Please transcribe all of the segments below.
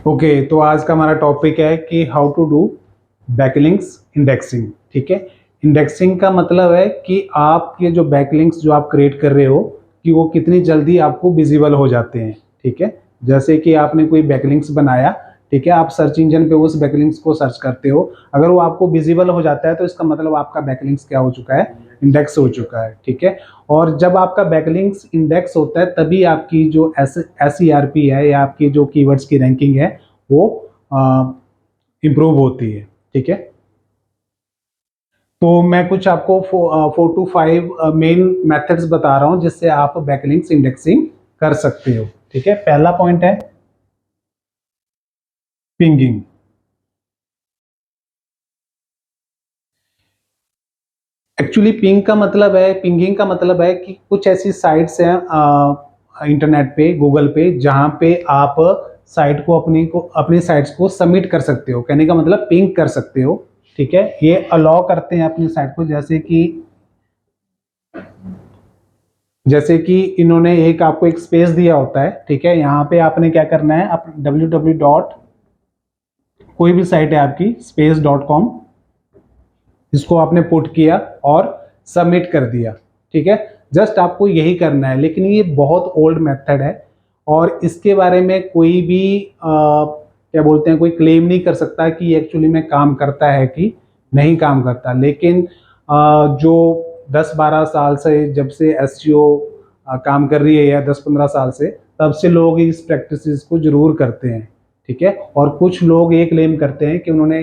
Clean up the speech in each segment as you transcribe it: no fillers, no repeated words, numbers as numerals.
Okay, तो आज का हमारा टॉपिक है कि how to do backlinks indexing. ठीक है, इंडेक्सिंग का मतलब है कि आपके जो बैकलिंक्स जो आप क्रिएट कर रहे हो कि वो कितनी जल्दी आपको विजिबल हो जाते हैं। ठीक है, जैसे कि आपने कोई बैकलिंक्स बनाया, ठीक है, आप सर्च इंजन पे उस बैकलिंक्स को सर्च करते हो, अगर वो आपको विजिबल हो जाता है तो इसका मतलब आपका बैकलिंक्स क्या हो चुका है, इंडेक्स हो चुका है। ठीक है, और जब आपका बैकलिंक्स इंडेक्स होता है तभी आपकी जो SERP है या आपकी जो कीवर्ड्स की रैंकिंग है वो इम्प्रूव होती है। ठीक है, तो मैं कुछ आपको 4 to 5 मेन मेथड्स बता रहा हूं जिससे आप बैकलिंक्स इंडेक्सिंग कर सकते हो। ठीक है, पहला पॉइंट है पिंगिंग। एक्चुअली पिंगिंग का मतलब है कि कुछ ऐसी साइट्स हैं इंटरनेट पे, गूगल पे, जहां पे आप साइट को अपनी साइट्स को सबमिट कर सकते हो। कहने का मतलब पिंग कर सकते हो। ठीक है, ये अलाउ करते हैं अपनी साइट को, जैसे कि इन्होंने आपको एक स्पेस दिया होता है। ठीक है, यहाँ पे आपने क्या करना है, आप www डॉट कोई भी साइट है आपकी space.com, इसको आपने पुट किया और सबमिट कर दिया। ठीक है, जस्ट आपको यही करना है, लेकिन ये बहुत ओल्ड मेथड है और इसके बारे में कोई भी क्या बोलते हैं, कोई क्लेम नहीं कर सकता कि ये एक्चुअली में काम करता है कि नहीं काम करता। लेकिन जो 10-12 साल से, जब से SEO काम कर रही है, या 10-15 साल से, तब से लोग इस प्रैक्टिसेस को जरूर करते हैं। ठीक है, और कुछ लोग ये क्लेम करते हैं कि उन्होंने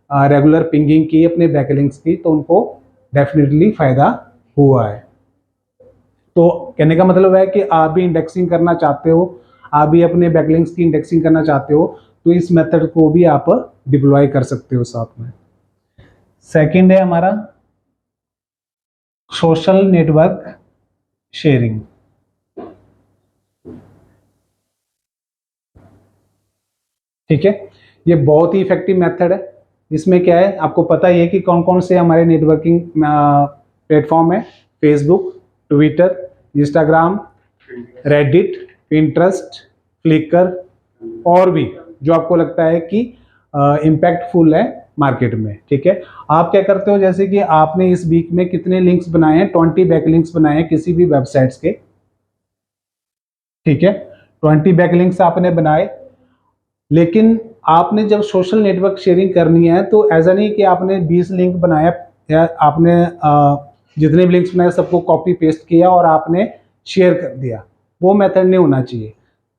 रेगुलर पिंगिंग की अपने बैकलिंक्स की तो उनको डेफिनेटली फायदा हुआ है। तो कहने का मतलब है कि आप भी इंडेक्सिंग करना चाहते हो, आप भी अपने बैकलिंक्स की इंडेक्सिंग करना चाहते हो, तो इस मेथड को भी आप डिप्लॉय कर सकते हो साथ में। सेकंड है हमारा सोशल नेटवर्क शेयरिंग। ठीक है, ये बहुत ही इफेक्टिव मेथड है। इसमें क्या है, आपको पता ही है कि कौन कौन से हमारे नेटवर्किंग प्लेटफॉर्म है। Facebook, Twitter, Instagram, Reddit, Pinterest, Flickr, और भी जो आपको लगता है कि इम्पैक्टफुल है मार्केट में। ठीक है, आप क्या करते हो, जैसे कि आपने इस वीक में कितने लिंक्स बनाए हैं, 20 बैक लिंक्स बनाए हैं किसी भी वेबसाइट्स के। ठीक है, 20 बैक लिंक्स आपने बनाए, लेकिन आपने जब सोशल नेटवर्क शेयरिंग करनी है तो ऐसा नहीं कि आपने 20 लिंक बनाया या आपने जितने भी लिंक्स बनाए सबको कॉपी पेस्ट किया और आपने शेयर कर दिया। वो मेथड नहीं होना चाहिए।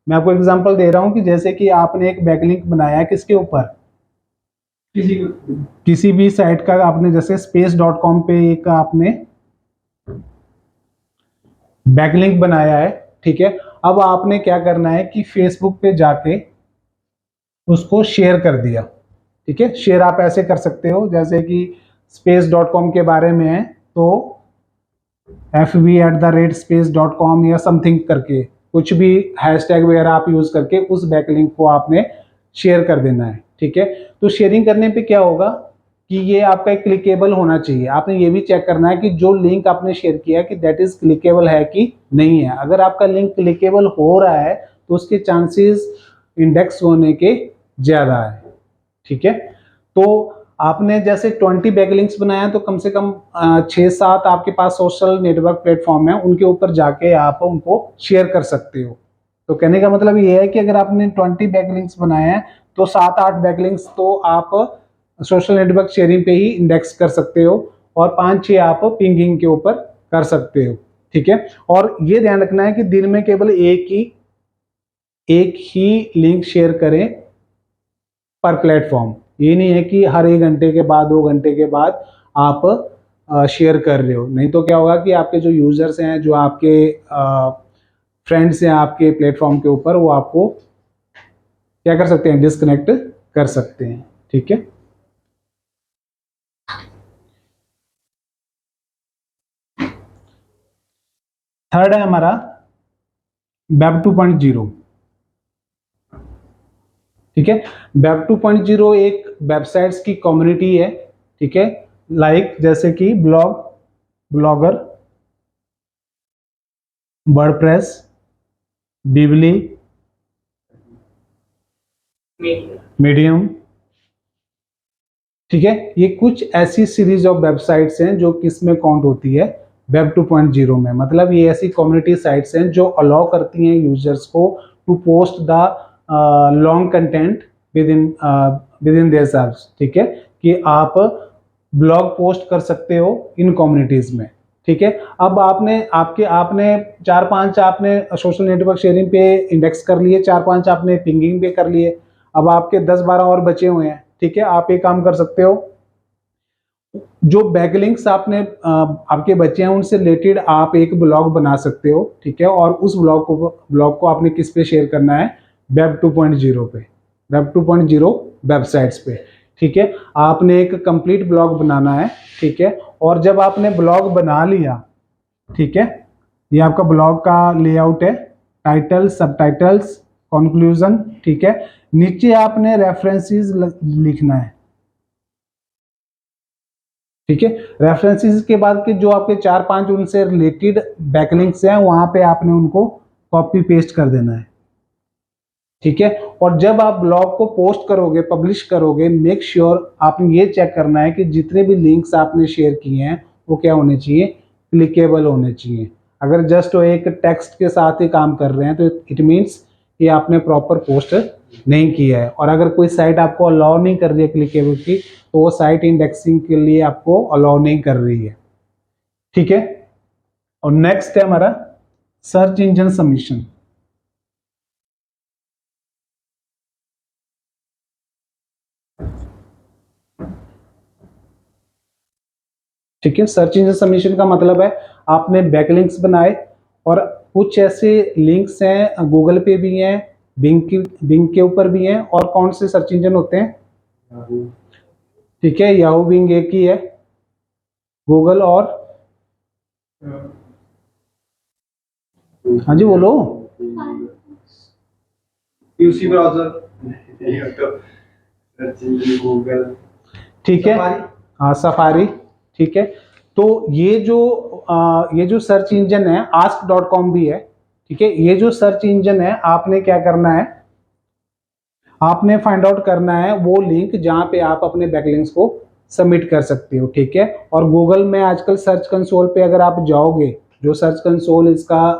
मैं आपको एग्जांपल दे रहा हूं कि जैसे कि आपने एक बैकलिंक बनाया है किसके ऊपर, किसी भी साइट का, आपने जैसे space.com पे एक आपने बैकलिंक बनाया है। ठीक है, अब आपने क्या करना है कि फेसबुक पे जाके उसको शेयर कर दिया। ठीक है, शेयर आप ऐसे कर सकते हो जैसे कि space.com के बारे में है तो fb@space.com या समथिंग करके कुछ भी हैशटैग वगैरह आप यूज करके उस बैकलिंक को आपने शेयर कर देना है। ठीक है, तो शेयरिंग करने पे क्या होगा कि ये आपका एक क्लिकेबल होना चाहिए। आपने ये भी चेक करना है कि जो लिंक आपने शेयर किया कि दैट इज क्लिकेबल है कि नहीं है। अगर आपका लिंक क्लिकेबल हो रहा है तो उसके चांसेस इंडेक्स होने के ज्यादा है। ठीक है, तो आपने जैसे 20 बैकलिंक्स बनाया तो कम से कम 6-7 आपके पास सोशल नेटवर्क प्लेटफॉर्म है, उनके ऊपर जाके आप उनको शेयर कर सकते हो। तो कहने का मतलब ये है कि अगर आपने 20 बैकलिंक्स बनाए हैं तो 7-8 बैकलिंक्स तो आप सोशल नेटवर्क शेयरिंग पे ही इंडेक्स कर सकते हो और 5-6 आप पिंगिंग के ऊपर कर सकते हो। ठीक है, और ये ध्यान रखना है कि दिन में केवल एक ही लिंक शेयर करें पर प्लेटफॉर्म। ये नहीं है कि हर 1 घंटे के बाद, 2 घंटे के बाद आप शेयर कर रहे हो। नहीं तो क्या होगा कि आपके जो यूजर्स हैं, जो आपके फ्रेंड्स हैं आपके प्लेटफॉर्म के ऊपर, वो आपको क्या कर सकते हैं, डिस्कनेक्ट कर सकते हैं। ठीक है, थर्ड है हमारा वेब 2.0। ठीक है, वेब 2.0 एक वेबसाइट्स की कम्युनिटी है। ठीक है, लाइक जैसे कि ब्लॉगर, वर्डप्रेस, बिबली, मीडियम, ठीक है। ये कुछ ऐसी सीरीज ऑफ वेबसाइट्स हैं जो किस में काउंट होती है, वेब 2.0 में। मतलब ये ऐसी कम्युनिटी साइट्स हैं जो अलाउ करती हैं यूजर्स को to post the long content within their serves, ठीक है, कि आप ब्लॉग पोस्ट कर सकते हो इन कम्युनिटीज में, ठीक है। अब आपने 4-5 आपने सोशल नेटवर्क शेयरिंग पे इंडेक्स कर लिए, 4-5 आपने पिंगिंग पे कर लिए, अब आपके 10-12 और बचे हुए हैं, ठीक है। आप एक काम कर सकते हो, जो बैकलिंक्स आपके बच्चे हैं उनसे रिलेटेड आप एक ब्लॉग बना सकते हो, ठीक है। और उस ब्लॉग को आपने किस पे शेयर करना है, वेब 2.0 पे, वेब 2.0 वेबसाइट्स पे, ठीक है। आपने एक कंप्लीट ब्लॉग बनाना है, ठीक है। और जब आपने ब्लॉग बना लिया, ठीक है, ये आपका ब्लॉग का लेआउट है, टाइटल, सबटाइटल्स, कंक्लूजन, ठीक है। नीचे आपने रेफरेंसेस लिखना है, ठीक है। रेफरेंसेस के बाद के जो आपके 4-5 उनसे रिलेटेड बैकलिंक्स हैं वहां पे आपने उनको कॉपी पेस्ट कर देना है, ठीक है। और जब आप ब्लॉग को पोस्ट करोगे, पब्लिश करोगे, मेक श्योर आपने ये चेक करना है कि जितने भी लिंक्स आपने शेयर किए हैं वो क्या होने चाहिए, क्लिकेबल होने चाहिए। अगर जस्ट वो एक टेक्स्ट के साथ ही काम कर रहे हैं तो इट मीन्स कि आपने प्रॉपर पोस्ट नहीं किया है। और अगर कोई साइट आपको अलाउ नहीं कर रही है क्लिकेबल की, तो वो साइट इंडेक्सिंग के लिए आपको अलाउ नहीं कर रही है, ठीक है। और नेक्स्ट है हमारा सर्च इंजन सबमिशन, ठीक है। सर्च इंजन सबमिशन का मतलब है आपने बैकलिंक्स बनाए और कुछ ऐसे लिंक्स हैं गूगल पे भी हैं, बिंग के ऊपर भी हैं, और कौन से सर्च इंजन होते हैं, ठीक है। याहू बिंग एक ही है, गूगल और, हाँ जी बोलो, यूसी ब्राउजर, गूगल, ठीक है, हाँ सफारी, ठीक है। तो ये जो सर्च इंजन है, ask.com भी है, ठीक है। ये जो सर्च इंजन है, आपने क्या करना है, आपने फाइंड आउट करना है वो लिंक जहां पे आप अपने बैकलिंक्स को सबमिट कर सकते हो, ठीक है। और गूगल में आजकल सर्च कंसोल पे अगर आप जाओगे, जो सर्च कंसोल इसका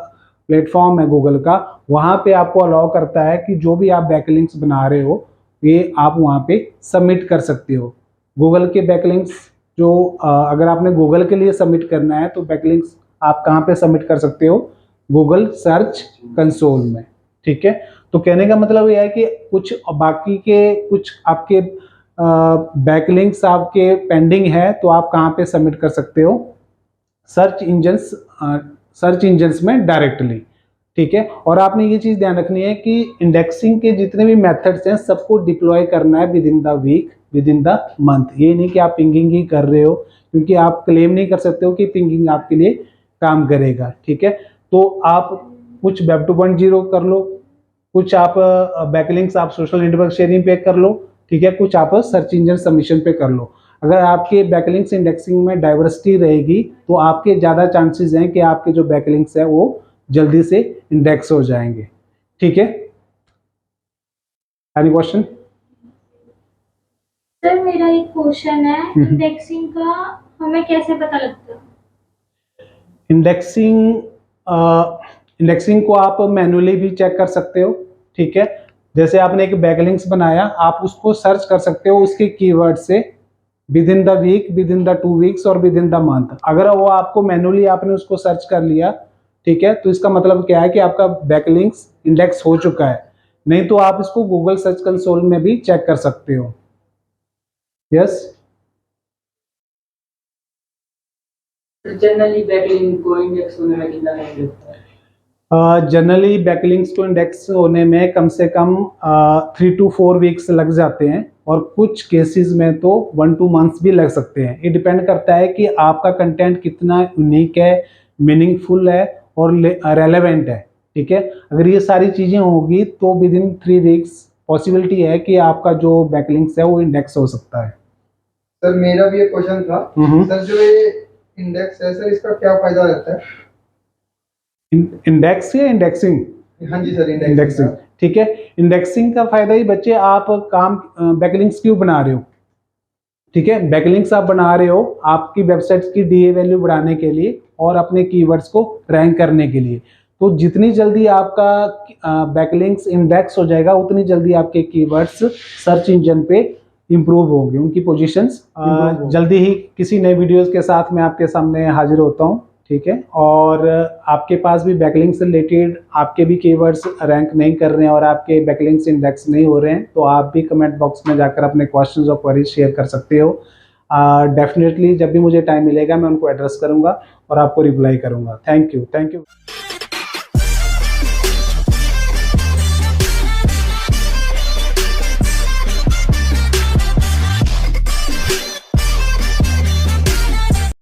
प्लेटफॉर्म है गूगल का, वहां पे आपको अलाउ करता है कि जो भी आप बैकलिंक्स बना रहे हो ये आप वहां पे सबमिट कर सकते हो। गूगल के बैकलिंक्स जो अगर आपने गूगल के लिए सबमिट करना है तो बैकलिंक्स आप कहाँ पे सबमिट कर सकते हो, गूगल सर्च कंसोल में, ठीक है। तो कहने का मतलब यह है कि कुछ बाकी के कुछ आपके बैकलिंक्स आपके पेंडिंग है तो आप कहाँ पे सबमिट कर सकते हो, सर्च इंजन्स, सर्च इंजन्स में डायरेक्टली, ठीक है। और आपने ये चीज ध्यान रखनी है कि इंडेक्सिंग के जितने भी मेथड्स हैं सबको डिप्लॉय करना है within the week, within the month. ये नहीं कि आप पिंगिंग ही कर रहे हो, क्योंकि आप क्लेम नहीं कर सकते हो कि पिंगिंग आपके लिए काम करेगा, ठीक है। तो आप कुछ वेब 2.0 कर लो, कुछ आप बैकलिंक्स आप सोशल नेटवर्क शेयरिंग पे कर लो, ठीक है, कुछ आप सर्च इंजन सबमिशन पे कर लो। अगर आपके बैकलिंक्स इंडेक्सिंग में डाइवर्सिटी रहेगी तो आपके ज़्यादा चांसेस हैं कि आपके जो बैकलिंक्स है वो जल्दी से इंडेक्स हो जाएंगे, ठीक है। Any question? सर मेरा एक क्वेश्चन है, इंडेक्सिंग का हमें कैसे पता लगता है? इंडेक्सिंग इंडेक्सिंग को आप मैन्युअली भी चेक कर सकते हो, ठीक है। जैसे आपने एक बैकलिंक्स बनाया, आप उसको सर्च कर सकते हो उसके कीवर्ड से within the week, within the 2 weeks और विद इन द मंथ। अगर वो आपको मैन्युअली आपने उसको सर्च कर लिया, ठीक है, तो इसका मतलब क्या है कि आपका बैकलिंक्स इंडेक्स हो चुका है। नहीं तो आप इसको गूगल सर्च कंसोल में भी चेक कर सकते हो। यस, जनरली बैकलिंक को इंडेक्स होने में कितना टाइम लगता है? जनरली बैकलिंक्स को इंडेक्स होने में कम से कम 3 to 4 वीक्स लग जाते हैं, और कुछ केसेस में तो 1-2 मंथ्स भी लग सकते हैं। ये डिपेंड करता है कि आपका कंटेंट कितना यूनिक है, मीनिंगफुल है और रेलेवेंट है, ठीक है। अगर ये सारी चीज़ें होगी तो विद इन 3 वीक्स पॉसिबिलिटी है कि आपका जो बैकलिंक्स है वो इंडेक्स हो सकता है। सर मेरा भी एक क्वेश्चन था, सर जो ये इंडेक्स है सर इसका क्या फायदा रहता है? इंडेक्स या इंडेक्सिंग? हाँ जी सर, इंडेक्सिंग ठीक है। इंडेक्सिंग का फायदा ही बच्चे, आप काम बैकलिंक्स क्यों बना रहे हो, ठीक है। बैकलिंक्स आप बना रहे हो आपकी वेबसाइट्स की डीए वैल्यू बढ़ाने के लिए और अपने कीवर्ड्स को रैंक करने के लिए। तो जितनी जल्दी आपका बैकलिंक्स इंडेक्स हो जाएगा उतनी जल्दी आपके कीवर्ड्स सर्च इंजन पे इंप्रूव होंगे, उनकी पोजीशंस जल्दी ही किसी नए वीडियोस के साथ मैं आपके सामने हाजिर होता हूँ, ठीक है। और आपके पास भी बैकलिंक से रिलेटेड आपके भी कीवर्ड्स रैंक नहीं कर रहे हैं और आपके बैकलिंक्स इंडेक्स नहीं हो रहे हैं, तो आप भी कमेंट बॉक्स में जाकर अपने क्वेश्चंस और क्वेरीज शेयर कर सकते हो। डेफिनेटली जब भी मुझे टाइम मिलेगा मैं उनको एड्रेस करूंगा और आपको रिप्लाई करूंगा। Thank you.